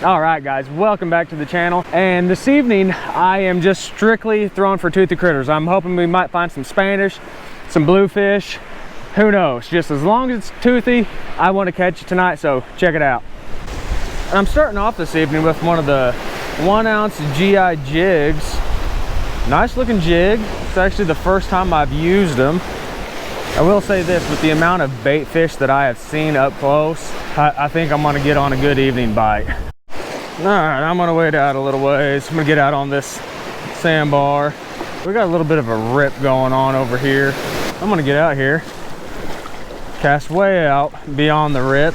All right guys, welcome back to the channel. And this evening I am just strictly throwing for toothy critters. I'm hoping we might find some Spanish, some bluefish, who knows. Just as long as it's toothy, I want to catch it tonight, so check it out. And I'm starting off this evening with one of the 1 ounce GI jigs. Nice looking jig. It's actually the first time I've used them. I will say this, with the amount of bait fish that I have seen up close, I think I'm gonna get on a good evening bite. All right, I'm gonna wade out a little ways. I'm gonna get out on this sandbar. We got a little bit of a rip going on over here. I'm gonna get out here, cast way out beyond the rip.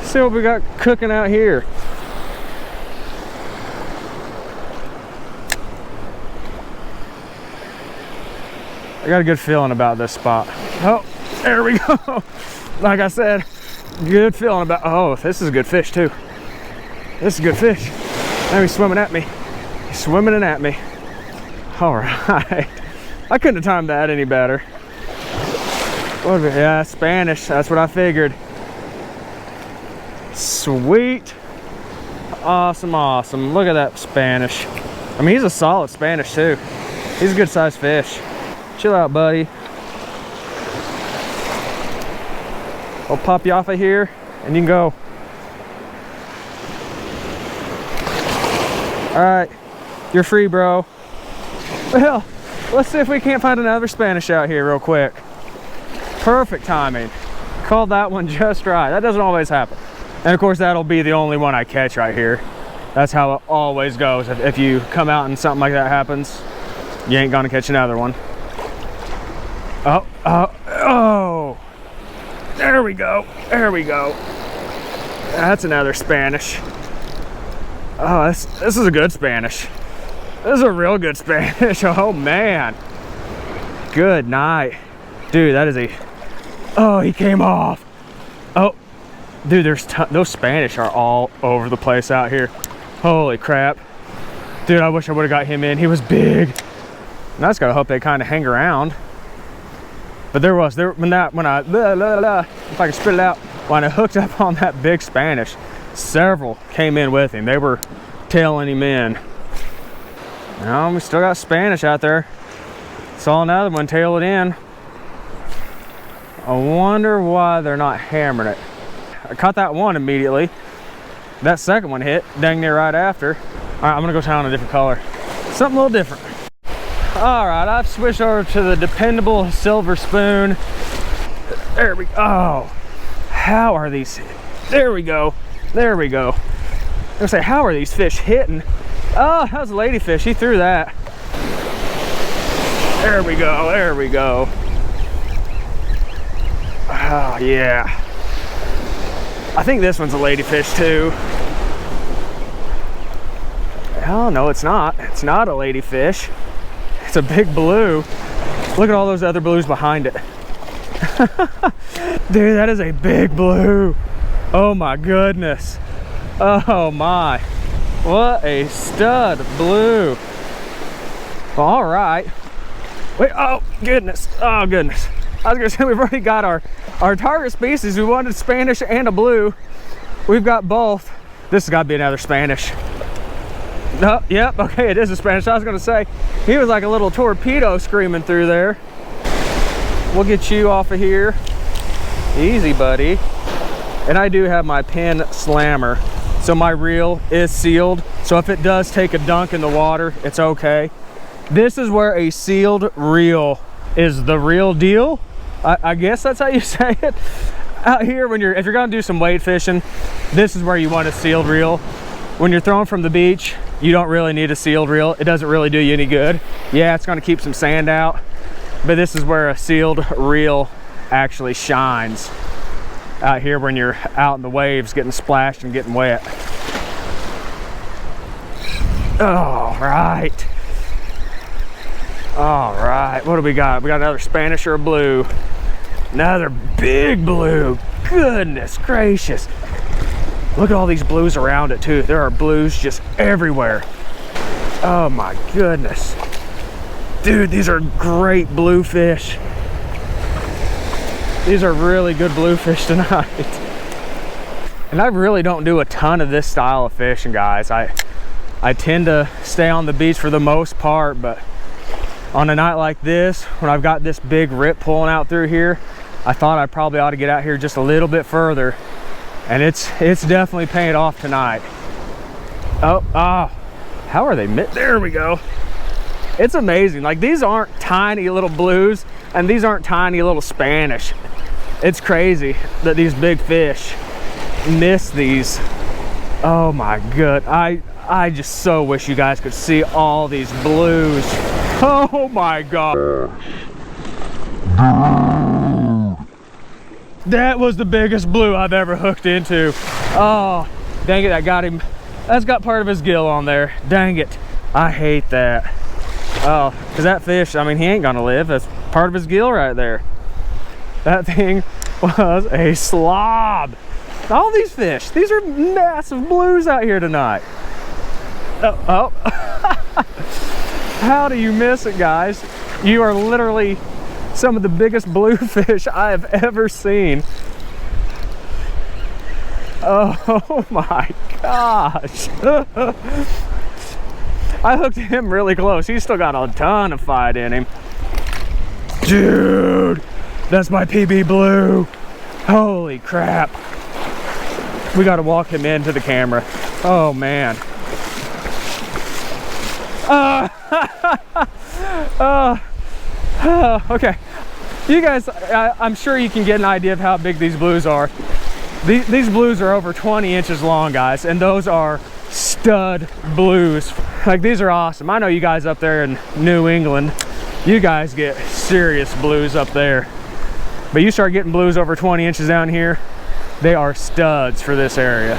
See what we got cooking out here. I got a good feeling about this spot. Oh, there we go. Like I said, good feeling about, oh, this is a good fish too. This is a good fish. Now he's swimming at me. He's swimming in at me. All right. I couldn't have timed that any better. What? Yeah, Spanish. That's what I figured. Sweet. Awesome, awesome. Look at that Spanish. I mean, he's a solid Spanish too. He's a good sized fish. Chill out, buddy. I'll pop you off of here and you can go. All right, you're free, bro. Well, let's see if we can't find another Spanish out here real quick. Perfect timing. Called that one just right. That doesn't always happen. And of course, that'll be the only one I catch right here. That's how it always goes. If you come out and something like that happens, you ain't gonna catch another one. Oh, there we go. There we go. That's another Spanish. Oh, this is a good Spanish. This is a real good Spanish. Oh man. Good night. Dude, that is a, oh, he came off. Oh, dude, those Spanish are all over the place out here. Holy crap. Dude, I wish I would have got him in. He was big. And I just gotta hope they kind of hang around. But if I can spit it out, when I hooked up on that big Spanish, several came in with him. They were tailing him in. Now we still got Spanish out there. Saw another one tail it in. I wonder why they're not hammering it. I caught that one immediately. That second one hit dang near right after. All right, I'm gonna go try on a different color. Something a little different. All right, I've switched over to the dependable silver spoon. There we go. Oh, how are these? There we go. There we go. I was gonna say, how are these fish hitting? Oh, that was a ladyfish. He threw that. There we go. There we go. Oh, yeah. I think this one's a ladyfish too. Oh, no, it's not. It's not a ladyfish. It's a big blue. Look at all those other blues behind it. Dude, that is a big blue. Oh my goodness. Oh my. What a stud blue. All right. Wait, oh goodness. Oh goodness. I was gonna say, we've already got our target species. We wanted Spanish and a blue. We've got both. This has got to be another Spanish. No, yep, okay, it is a Spanish. I was gonna say, he was like a little torpedo screaming through there. We'll get you off of here. Easy, buddy. And I do have my pin slammer, so my reel is sealed. So if it does take a dunk in the water, it's okay. This is where a sealed reel is the real deal. I guess that's how you say it. Out here, if you're gonna do some wade fishing, this is where you want a sealed reel. When you're throwing from the beach, you don't really need a sealed reel. It doesn't really do you any good. Yeah, it's gonna keep some sand out, but this is where a sealed reel actually shines. Out here when you're out in the waves getting splashed and getting wet. All right. All right, what do we got? We got another Spanish or a blue. Another big blue. Goodness gracious. Look at all these blues around it too. There are blues just everywhere. Oh my goodness. Dude, these are great bluefish. These are really good bluefish tonight. And I really don't do a ton of this style of fishing, guys. I tend to stay on the beach for the most part, but on a night like this, when I've got this big rip pulling out through here, I thought I probably ought to get out here just a little bit further. And it's definitely paying off tonight. Oh, how are they? There we go. It's amazing. Like, these aren't tiny little blues, and these aren't tiny little Spanish. It's crazy that these big fish miss these. Oh my god. I just so wish you guys could see all these blues. Oh my god. That was the biggest blue I've ever hooked into. Oh, dang it, that got him. That's got part of his gill on there. Dang it. I hate that. Oh, because that fish, I mean, he ain't gonna live. That's part of his gill right there. That thing was a slob. All these fish, these are massive blues out here tonight. Oh. How do you miss it, guys? You are literally some of the biggest bluefish I have ever seen. Oh my gosh. I hooked him really close. He's still got a ton of fight in him. Dude, that's my PB blue. Holy crap. We got to walk him into the camera. Oh man. Okay. You guys, I'm sure you can get an idea of how big these blues are. These blues are over 20 inches long, guys, and those are stud blues. Like, these are awesome. I know you guys up there in New England, you guys get serious blues up there. But you start getting blues over 20 inches down here, they are studs for this area.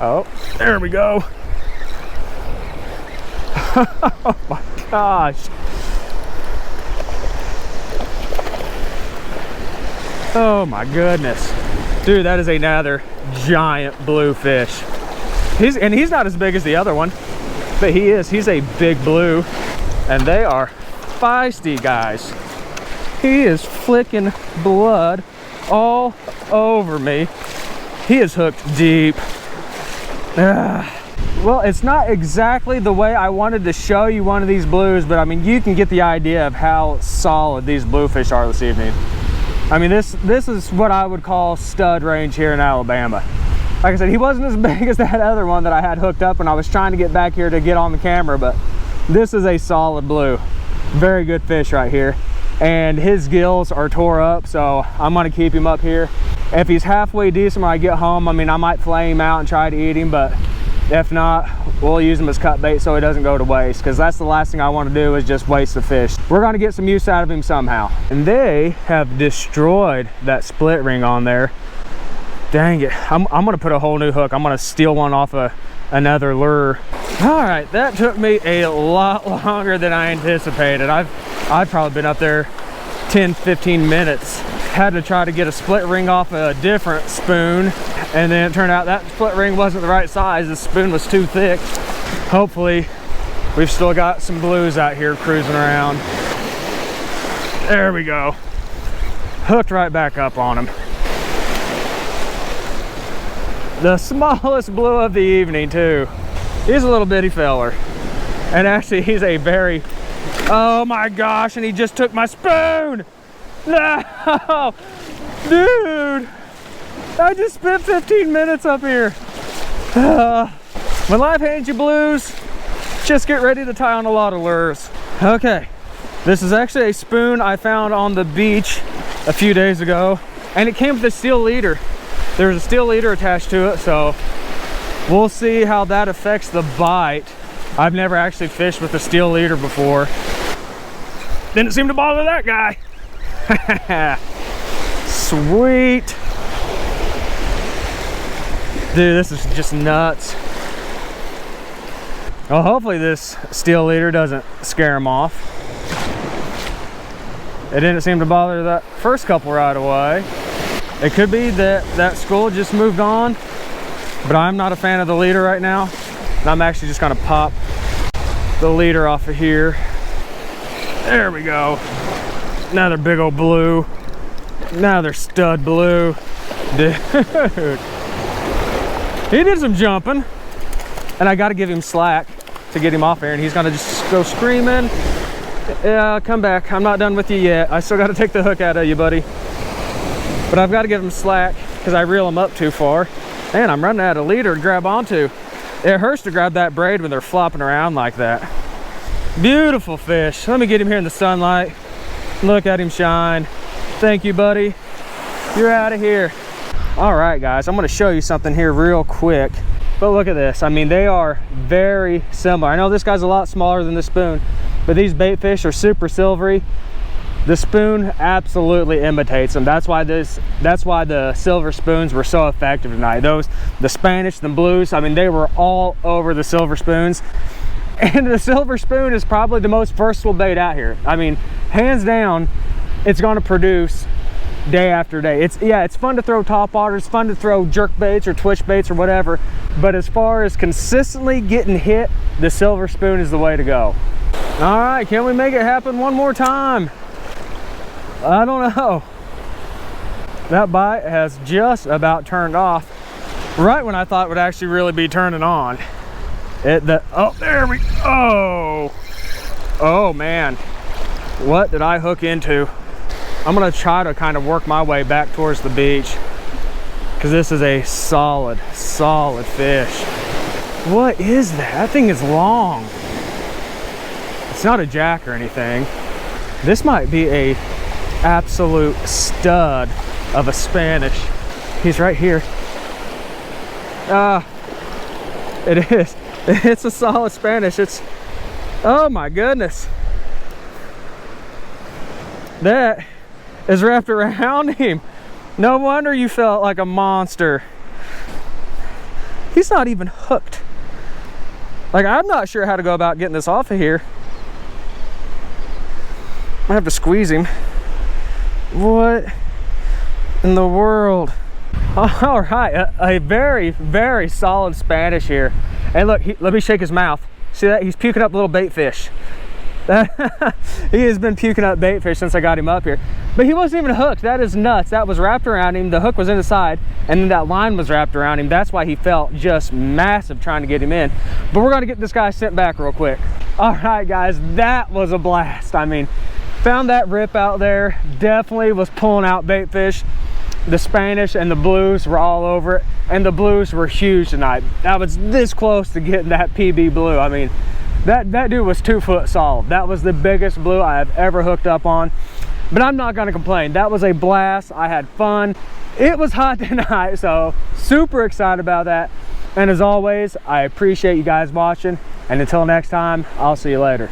Oh, there we go. Oh my gosh. Oh my goodness. Dude, that is another giant bluefish. He's not as big as the other one, but he's a big blue, and they are feisty, guys. He is flicking blood all over me. He is hooked deep. Well, it's not exactly the way I wanted to show you one of these blues, but I mean, you can get the idea of how solid these bluefish are this evening. I mean, this is what I would call stud range here in Alabama. Like I said, he wasn't as big as that other one that I had hooked up when I was trying to get back here to get on the camera, but this is a solid blue. Very good fish right here. And his gills are tore up, so I'm gonna keep him up here. If he's halfway decent when I get home, I mean, I might flay him out and try to eat him, but if not, we'll use him as cut bait so he doesn't go to waste, because that's the last thing I want to do is just waste the fish. We're going to get some use out of him somehow. And they have destroyed that split ring on there. Dang it. I'm going to put a whole new hook. I'm going to steal one off another lure. All right, that took me a lot longer than I anticipated. I've probably been up there 10-15 minutes. Had to try to get a split ring off a different spoon, and then it turned out that split ring wasn't the right size. The spoon was too thick. Hopefully we've still got some blues out here cruising around. There we go. Hooked right back up on him. The smallest blue of the evening too. He's a little bitty feller, and actually he's a very, oh my gosh, and he just took my spoon. No, dude, I just spent 15 minutes up here. When life hands you blues, just get ready to tie on a lot of lures. Okay, this is actually a spoon I found on the beach a few days ago, and it came with a steel leader. There's a steel leader attached to it, so we'll see how that affects the bite. I've never actually fished with a steel leader before. Didn't seem to bother that guy. Sweet. Dude, this is just nuts. Well, hopefully this steel leader doesn't scare him off. It didn't seem to bother that first couple right away. It could be that that school just moved on, but I'm not a fan of the leader right now. And I'm actually just gonna pop the leader off of here. There we go. Another big old blue. Another stud blue. Dude, He did some jumping, and I got to give him slack to get him off here, and he's gonna just go screaming. Yeah, come back. I'm not done with you yet. I still got to take the hook out of you, buddy. But I've got to give him slack because I reel him up too far. And I'm running out of leader to grab onto. It hurts to grab that braid when they're flopping around like that. Beautiful fish. Let me get him here in the sunlight. Look at him shine. Thank you, buddy. You're out of here. All right, guys, I'm going to show you something here real quick. But look at this. I mean, they are very similar. I know this guy's a lot smaller than the spoon, but these bait fish are super silvery. The spoon absolutely imitates them. That's why the silver spoons were so effective tonight. The Spanish, the blues, I mean, they were all over the silver spoons. And the silver spoon is probably the most versatile bait out here. I mean, hands down, it's gonna produce day after day. It's fun to throw top water, it's fun to throw jerk baits or twitch baits or whatever. But as far as consistently getting hit, the silver spoon is the way to go. All right, can we make it happen one more time? I don't know. That bite has just about turned off right when I thought it would actually really be turning on. Oh, there we go. Oh man, what did I hook into? I'm gonna try to kind of work my way back towards the beach because this is a solid fish. What is that? That thing is long. It's not a jack or anything. This might be a absolute stud of a Spanish. He's right here. It is. It's a solid Spanish. Oh my goodness. That is wrapped around him. No wonder you felt like a monster. He's not even hooked. Like, I'm not sure how to go about getting this off of here. I have to squeeze him. What in the world? All right, a very, very solid Spanish here. And look, let me shake his mouth. See that? He's puking up little bait fish. He has been puking up bait fish since I got him up here. But he wasn't even hooked. That is nuts. That was wrapped around him. The hook was in the side, and then that line was wrapped around him. That's why he felt just massive trying to get him in. But we're gonna get this guy sent back real quick. All right, guys, that was a blast. I mean, found that rip out there. Definitely was pulling out bait fish. The Spanish and the blues were all over it, and the blues were huge tonight. I was this close to getting that PB blue. I mean, that dude was 2 foot solid. That was the biggest blue I have ever hooked up on. But I'm not gonna complain. That was a blast. I had fun. It was hot tonight, so super excited about that. And as always, I appreciate you guys watching. And until next time, I'll see you later.